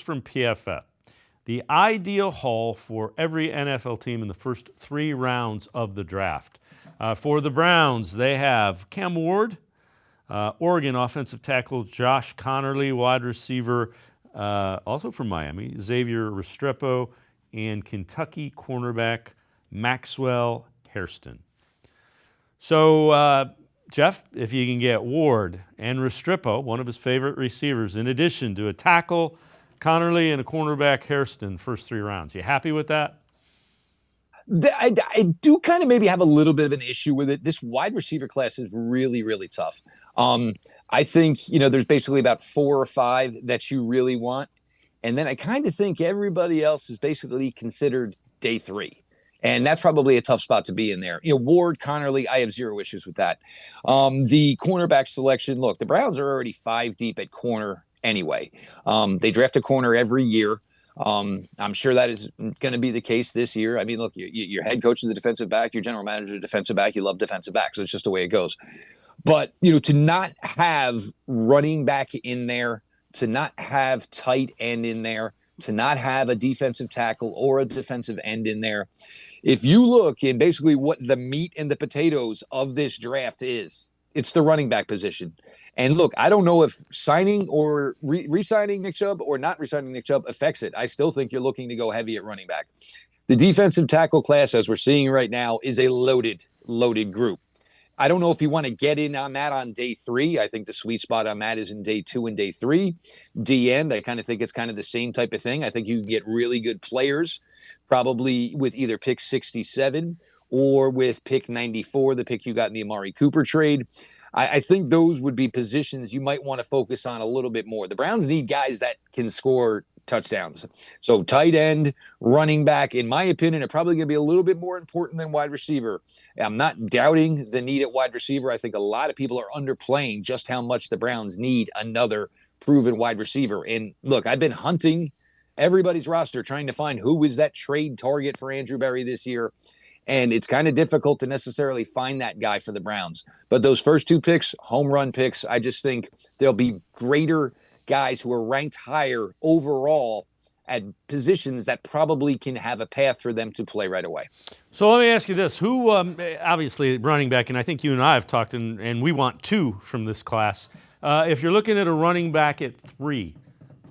from PFF. The ideal haul for every NFL team in the first 3 rounds of the draft. For the Browns, they have Cam Ward, Oregon offensive tackle Josh Connerly, wide receiver, also from Miami, Xavier Restrepo, and Kentucky cornerback Maxwell Hairston. So, Jeff, if you can get Ward and Restrepo, one of his favorite receivers, in addition to a tackle, Connerly, and a cornerback, Hairston, first 3 rounds, you happy with that? I do kind of maybe have a little bit of an issue with it. This wide receiver class is really, really tough. I think, there's basically about 4 or 5 that you really want. And then I kind of think everybody else is basically considered day 3. And that's probably a tough spot to be in there. Ward, Connerly, I have 0 issues with that. The cornerback selection, look, the Browns are already 5 deep at corner anyway. They draft a corner every year. I'm sure that is going to be the case this year. I mean, look, your head coach is a defensive back, your general manager is a defensive back. You love defensive backs, so it's just the way it goes. But, to not have running back in there, to not have tight end in there, to not have a defensive tackle or a defensive end in there. If you look in basically what the meat and the potatoes of this draft is, it's the running back position. And look, I don't know if signing or re-signing Nick Chubb or not re-signing Nick Chubb affects it. I still think you're looking to go heavy at running back. The defensive tackle class, as we're seeing right now, is a loaded group. I don't know if you want to get in on that on day 3. I think the sweet spot on that is in day 2 and day 3. D-end, I kind of think it's kind of the same type of thing. I think you can get really good players, probably with either pick 67 or with pick 94, the pick you got in the Amari Cooper trade. I think those would be positions you might want to focus on a little bit more. The Browns need guys that can score touchdowns. So tight end, running back, in my opinion, are probably going to be a little bit more important than wide receiver. I'm not doubting the need at wide receiver. I think a lot of people are underplaying just how much the Browns need another proven wide receiver. And look, I've been hunting everybody's roster trying to find who is that trade target for Andrew Berry this year. And it's kind of difficult to necessarily find that guy for the Browns. But those first 2 picks, home run picks, I just think there'll be greater guys who are ranked higher overall at positions that probably can have a path for them to play right away. So let me ask you this. Who, obviously, running back, and I think you and I have talked, and we want 2 from this class. If you're looking at a running back at 3,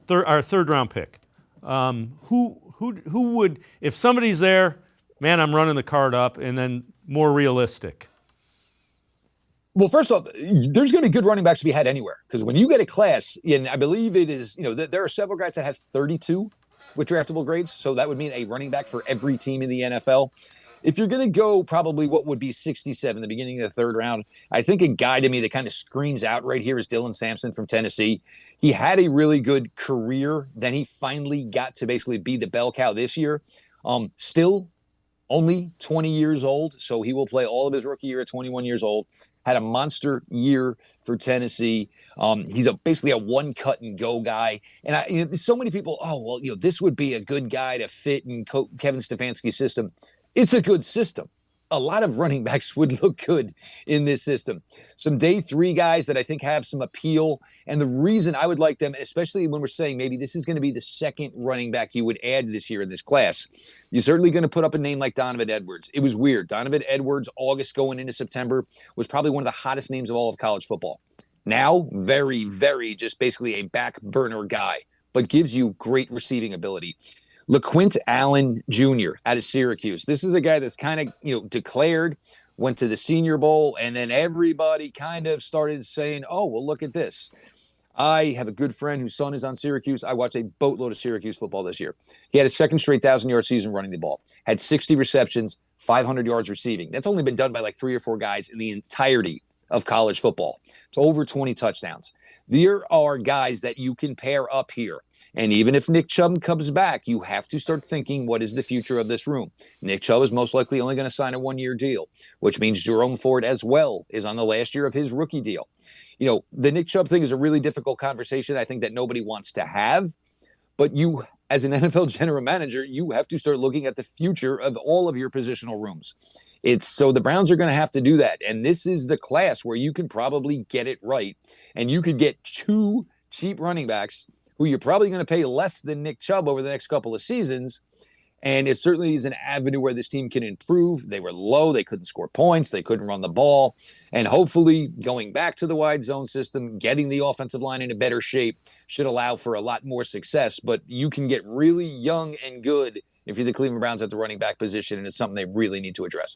our third-round pick, who would, if somebody's there, man, I'm running the card up, and then more realistic? Well, first off, there's going to be good running backs to be had anywhere. Because when you get a class, and I believe it is, there are several guys that have 32 with draftable grades. So that would mean a running back for every team in the NFL. If you're going to go probably what would be 67, the beginning of the 3rd round, I think a guy to me that kind of screams out right here is Dylan Sampson from Tennessee. He had a really good career. Then he finally got to basically be the bell cow this year. Still only 20 years old, so he will play all of his rookie year at 21 years old. Had a monster year for Tennessee. He's basically a one-cut-and-go guy. And so many people, this would be a good guy to fit in Kevin Stefanski's system. It's a good system. A lot of running backs would look good in this system. Some day 3 guys that I think have some appeal. And the reason I would like them, especially when we're saying maybe this is going to be the second running back you would add this year in this class, you're certainly going to put up a name like Donovan Edwards. It was weird. Donovan Edwards, August going into September, was probably one of the hottest names of all of college football. Now, very, very just basically a back burner guy, but gives you great receiving ability. LaQuint Allen Jr. out of Syracuse. This is a guy that's kind of, declared, went to the Senior Bowl, and then everybody kind of started saying, oh, well, look at this. I have a good friend whose son is on Syracuse. I watched a boatload of Syracuse football this year. He had a second straight 1,000-yard season running the ball. Had 60 receptions, 500 yards receiving. That's only been done by like 3 or 4 guys in the entirety of college football. It's over 20 touchdowns. There are guys that you can pair up here. And even if Nick Chubb comes back, you have to start thinking, what is the future of this room? Nick Chubb is most likely only going to sign a 1-year deal, which means Jerome Ford as well is on the last year of his rookie deal. The Nick Chubb thing is a really difficult conversation, I think, that nobody wants to have. But you, as an NFL general manager, you have to start looking at the future of all of your positional rooms. So the Browns are going to have to do that. And this is the class where you can probably get it right. And you could get 2 cheap running backs who you're probably going to pay less than Nick Chubb over the next couple of seasons. And it certainly is an avenue where this team can improve. They were low. They couldn't score points. They couldn't run the ball. And hopefully going back to the wide zone system, getting the offensive line in a better shape should allow for a lot more success. But you can get really young and good if you're the Cleveland Browns at the running back position, and it's something they really need to address.